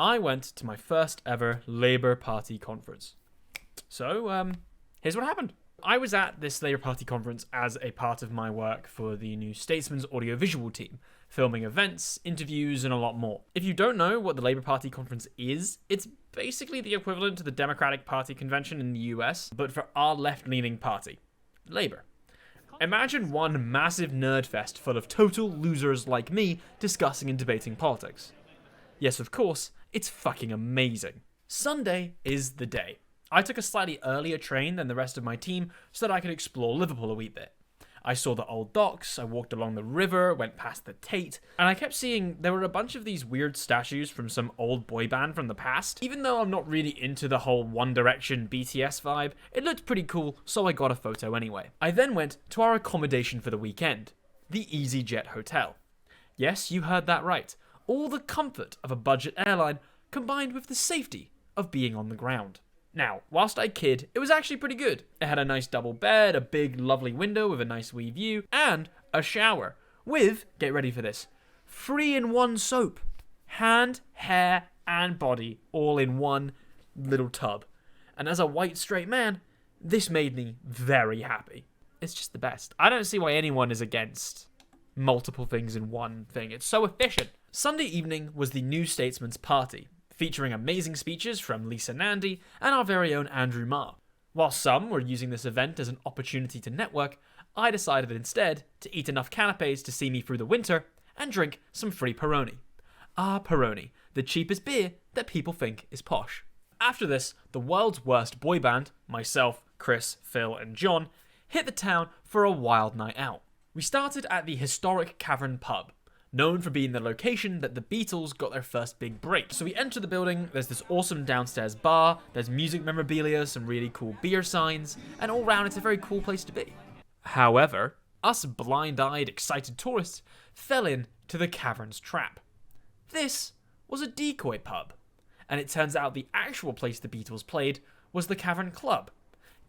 I went to my first ever Labour Party conference. So, here's what happened. I was at this Labour Party conference as a part of my work for the new Statesman's audiovisual team, filming events, interviews, and a lot more. If you don't know what the Labour Party conference is, it's basically the equivalent to the Democratic Party convention in the US, but for our left-leaning party, Labour. Imagine one massive nerd fest full of total losers like me discussing and debating politics. Yes, of course, it's fucking amazing. Sunday is the day. I took a slightly earlier train than the rest of my team so that I could explore Liverpool a wee bit. I saw the old docks, I walked along the river, went past the Tate, and I kept seeing there were a bunch of these weird statues from some old boy band from the past. Even though I'm not really into the whole One Direction BTS vibe, it looked pretty cool, so I got a photo anyway. I then went to our accommodation for the weekend, the EasyJet Hotel. Yes, you heard that right. All the comfort of a budget airline combined with the safety of being on the ground. Now, whilst I kid, it was actually pretty good. It had a nice double bed, a big lovely window with a nice wee view, and a shower with, get ready for this, 3-in-1 soap. Hand, hair, and body all in one little tub. And as a white straight man, this made me very happy. It's just the best. I don't see why anyone is against multiple things in one thing. It's so efficient. Sunday evening was the New Statesman's party, featuring amazing speeches from Lisa Nandy and our very own Andrew Marr. While some were using this event as an opportunity to network, I decided instead to eat enough canapes to see me through the winter and drink some free Peroni. Peroni, the cheapest beer that people think is posh. After this, the world's worst boy band, myself, Chris, Phil, and John, hit the town for a wild night out. We started at the historic Cavern Pub, known for being the location that the Beatles got their first big break. So we enter the building, there's this awesome downstairs bar, there's music memorabilia, some really cool beer signs, and all round it's a very cool place to be. However, us blind-eyed, excited tourists fell into the Cavern's trap. This was a decoy pub, and it turns out the actual place the Beatles played was the Cavern Club,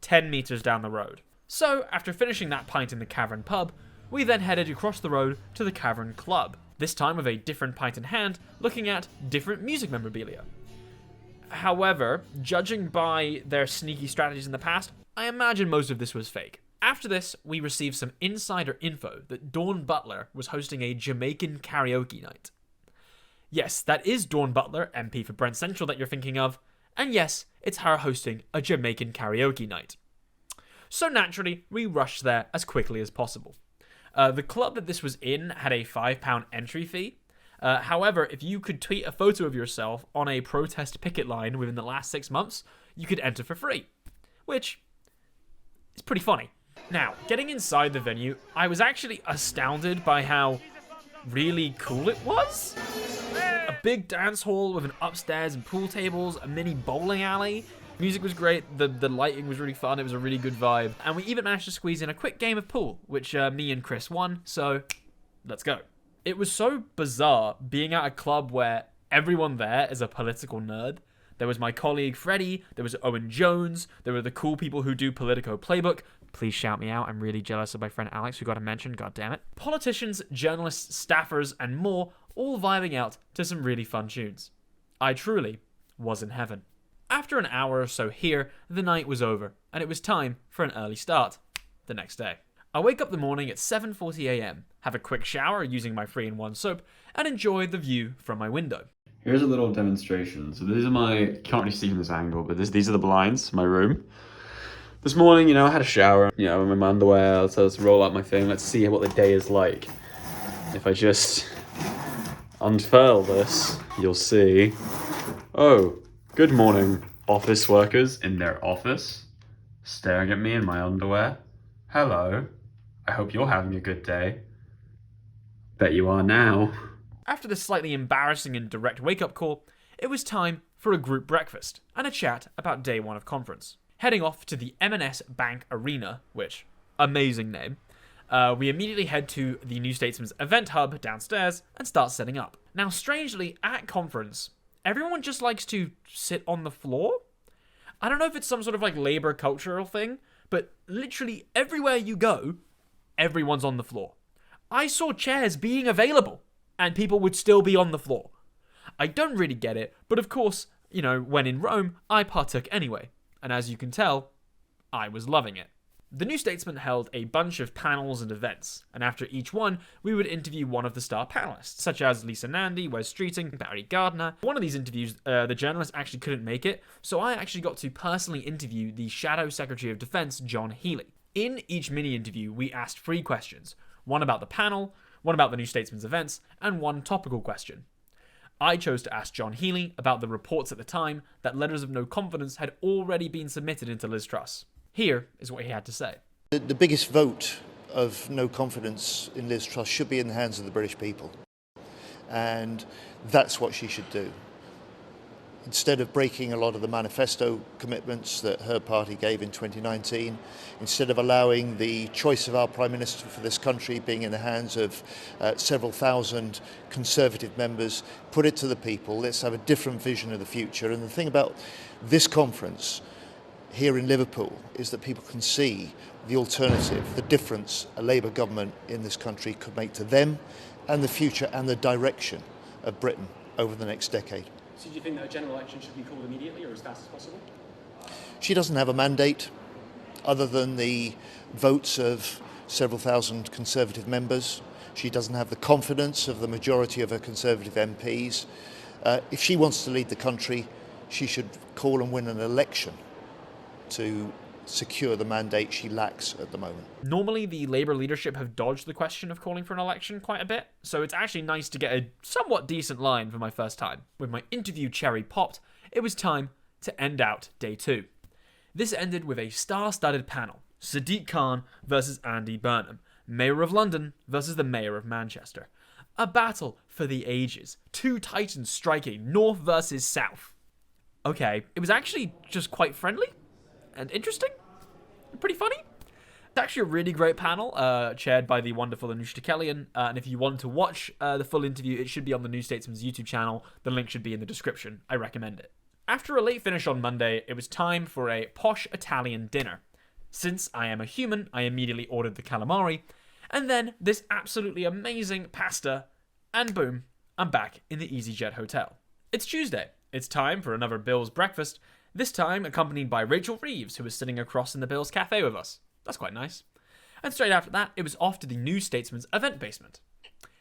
10 metres down the road. So, after finishing that pint in the Cavern Pub, we then headed across the road to the Cavern Club, this time with a different pint in hand, looking at different music memorabilia. However, judging by their sneaky strategies in the past, I imagine most of this was fake. After this, we received some insider info that Dawn Butler was hosting a Jamaican karaoke night. Yes, that is Dawn Butler, MP for Brent Central that you're thinking of, and yes, it's her hosting a Jamaican karaoke night. So naturally, we rushed there as quickly as possible. The club that this was in had a £5 entry fee. However, if you could tweet a photo of yourself on a protest picket line within the last 6 months, you could enter for free, which is pretty funny. Now, getting inside the venue, I was actually astounded by how really cool it was. A big dance hall with an upstairs and pool tables, a mini bowling alley. Music was great, the lighting was really fun, it was a really good vibe, and we even managed to squeeze in a quick game of pool, which me and Chris won, so let's go. It was so bizarre being at a club where everyone there is a political nerd. There was my colleague Freddie, there was Owen Jones, there were the cool people who do Politico Playbook. Please shout me out, I'm really jealous of my friend Alex who got a mention, god damn it. Politicians, journalists, staffers, and more, all vibing out to some really fun tunes. I truly was in heaven. After an hour or so here, the night was over, and it was time for an early start the next day. I wake up the morning at 7:40 a.m, have a quick shower using my 3-in-1 soap, and enjoy the view from my window. Here's a little demonstration. So these are you can't really see from this angle, but these are the blinds, my room. This morning, I had a shower, I'm in my underwear, so let's roll out my thing, let's see what the day is like. If I just unfurl this, you'll see, oh, good morning, office workers in their office, staring at me in my underwear. Hello, I hope you're having a good day. Bet you are now. After this slightly embarrassing and direct wake-up call, it was time for a group breakfast and a chat about day one of conference. Heading off to the M&S Bank Arena, which, amazing name, we immediately head to the New Statesman's event hub downstairs and start setting up. Now, strangely, at conference, everyone just likes to sit on the floor. I don't know if it's some sort of Labour cultural thing, but literally everywhere you go, everyone's on the floor. I saw chairs being available, and people would still be on the floor. I don't really get it, but of course, when in Rome, I partook anyway. And as you can tell, I was loving it. The New Statesman held a bunch of panels and events, and after each one, we would interview one of the star panelists, such as Lisa Nandy, Wes Streeting, Barry Gardiner. One of these interviews, the journalist actually couldn't make it, so I actually got to personally interview the Shadow Secretary of Defense, John Healey. In each mini-interview, we asked 3 questions. One about the panel, one about the New Statesman's events, and one topical question. I chose to ask John Healey about the reports at the time that letters of no confidence had already been submitted into Liz Truss. Here is what he had to say. The biggest vote of no confidence in Liz Truss should be in the hands of the British people. And that's what she should do. Instead of breaking a lot of the manifesto commitments that her party gave in 2019, instead of allowing the choice of our Prime Minister for this country being in the hands of several thousand Conservative members, put it to the people. Let's have a different vision of the future. And the thing about this conference here in Liverpool is that people can see the alternative, the difference a Labour government in this country could make to them and the future and the direction of Britain over the next decade. So do you think that a general election should be called immediately or as fast as possible? She doesn't have a mandate other than the votes of several thousand Conservative members. She doesn't have the confidence of the majority of her Conservative MPs. If she wants to lead the country, she should call and win an election to secure the mandate she lacks at the moment. Normally, the Labour leadership have dodged the question of calling for an election quite a bit, so it's actually nice to get a somewhat decent line for my first time. With my interview cherry popped, it was time to end out day 2. This ended with a star-studded panel. Sadiq Khan versus Andy Burnham. Mayor of London versus the Mayor of Manchester. A battle for the ages. 2 titans striking, north versus south. Okay, it was actually just quite friendly and interesting. Pretty funny. It's actually a really great panel, chaired by the wonderful Anoushka Kellyan. And if you want to watch the full interview, it should be on the New Statesman's YouTube channel. The link should be in the description. I recommend it. After a late finish on Monday, it was time for a posh Italian dinner. Since I am a human, I immediately ordered the calamari, and then this absolutely amazing pasta, and boom, I'm back in the EasyJet hotel. It's Tuesday. It's time for another Bill's breakfast, this time accompanied by Rachel Reeves, who was sitting across in the Bill's cafe with us. That's quite nice. And straight after that, it was off to the New Statesman's event basement.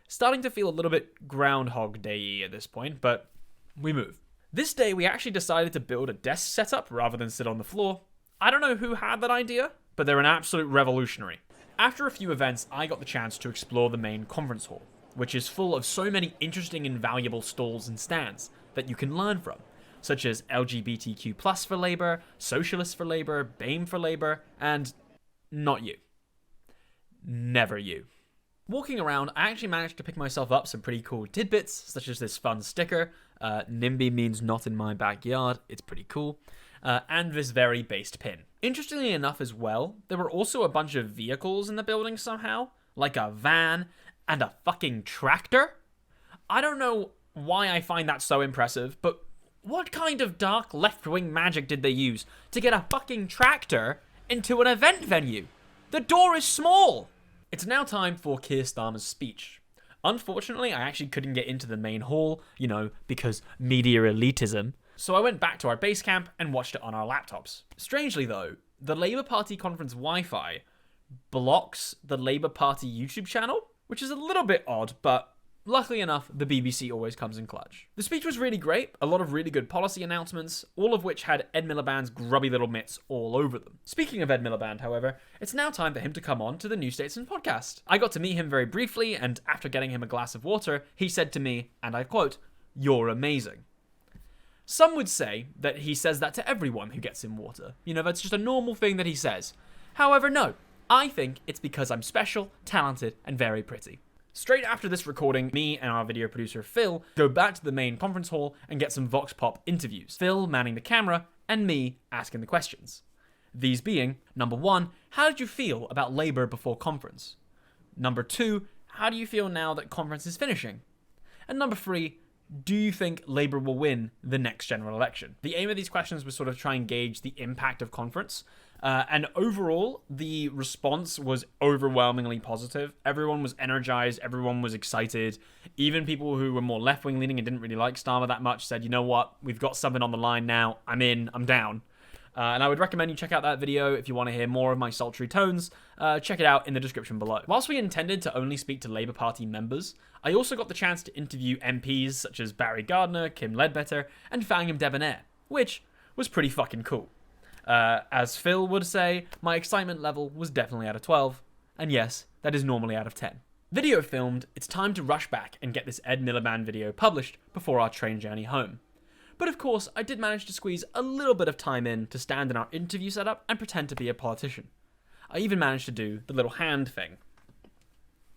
Starting to feel a little bit Groundhog Day-y at this point, but we move. This day, we actually decided to build a desk setup rather than sit on the floor. I don't know who had that idea, but they're an absolute revolutionary. After a few events, I got the chance to explore the main conference hall, which is full of so many interesting and valuable stalls and stands that you can learn from, such as LGBTQ+ for Labour, Socialists for Labour, BAME for Labour, and not you. Never you. Walking around, I actually managed to pick myself up some pretty cool tidbits, such as this fun sticker, NIMBY means not in my backyard, it's pretty cool, and this very based pin. Interestingly enough as well, there were also a bunch of vehicles in the building somehow, like a van and a fucking tractor. I don't know why I find that so impressive, but what kind of dark left-wing magic did they use to get a fucking tractor into an event venue? The door is small! It's now time for Keir Starmer's speech. Unfortunately, I actually couldn't get into the main hall, because media elitism. So I went back to our base camp and watched it on our laptops. Strangely though, the Labour Party conference Wi-Fi blocks the Labour Party YouTube channel, which is a little bit odd, but luckily enough, the BBC always comes in clutch. The speech was really great, a lot of really good policy announcements, all of which had Ed Miliband's grubby little mitts all over them. Speaking of Ed Miliband, however, it's now time for him to come on to the New Statesman podcast. I got to meet him very briefly, and after getting him a glass of water, he said to me, and I quote, "You're amazing." Some would say that he says that to everyone who gets him water. That's just a normal thing that he says. However, no. I think it's because I'm special, talented, and very pretty. Straight after this recording, me and our video producer Phil go back to the main conference hall and get some Vox Pop interviews. Phil manning the camera, and me asking the questions. These being, number 1, how did you feel about Labour before conference? Number 2, how do you feel now that conference is finishing? And number 3, do you think Labour will win the next general election? The aim of these questions was sort of try and gauge the impact of conference. And overall, the response was overwhelmingly positive. Everyone was energized. Everyone was excited. Even people who were more left-wing leaning and didn't really like Starmer that much said, you know what, we've got something on the line now. I'm in. I'm down. And I would recommend you check out that video if you want to hear more of my sultry tones. Check it out in the description below. Whilst we intended to only speak to Labour Party members, I also got the chance to interview MPs such as Barry Gardiner, Kim Leadbeater, and Thangam Debonairre, which was pretty fucking cool. As Phil would say, my excitement level was definitely out of 12, and yes, that is normally out of 10. Video filmed, it's time to rush back and get this Ed Miliband video published before our train journey home. But of course, I did manage to squeeze a little bit of time in to stand in our interview setup and pretend to be a politician. I even managed to do the little hand thing.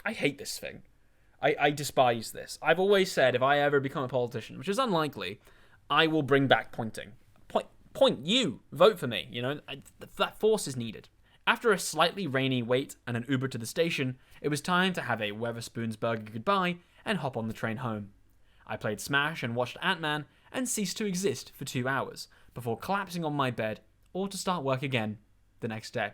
I hate this thing. I despise this. I've always said if I ever become a politician, which is unlikely, I will bring back pointing. Point you! Vote for me, you know? That force is needed. After a slightly rainy wait and an Uber to the station, it was time to have a Weatherspoons burger goodbye and hop on the train home. I played Smash and watched Ant-Man and ceased to exist for 2 hours before collapsing on my bed or to start work again the next day.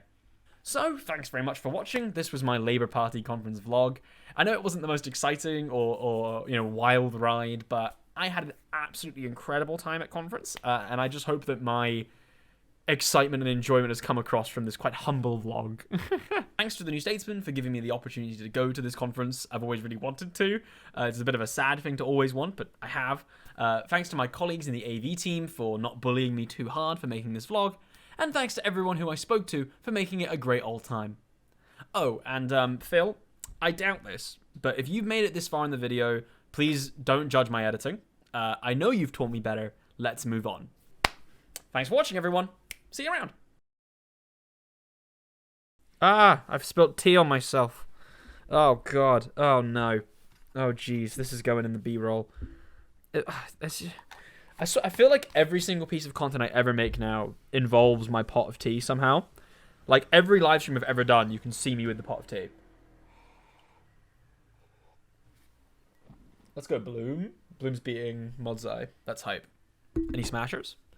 So, thanks very much for watching. This was my Labour Party conference vlog. I know it wasn't the most exciting or wild ride, but I had an absolutely incredible time at conference, and I just hope that my excitement and enjoyment has come across from this quite humble vlog. Thanks to the New Statesman for giving me the opportunity to go to this conference. I've always really wanted to. It's a bit of a sad thing to always want, but I have. Thanks to my colleagues in the AV team for not bullying me too hard for making this vlog. And thanks to everyone who I spoke to for making it a great old time. Oh, and Phil, I doubt this, but if you've made it this far in the video, please don't judge my editing. I know you've taught me better. Let's move on. Thanks for watching, everyone. See you around. Ah, I've spilt tea on myself. Oh, God. Oh, no. Oh, jeez. This is going in the B-roll. I feel like every single piece of content I ever make now involves my pot of tea somehow. Like, every live stream I've ever done, you can see me with the pot of tea. Let's go, Bloom. Bloom's beating Modzai. That's hype. Any smashers?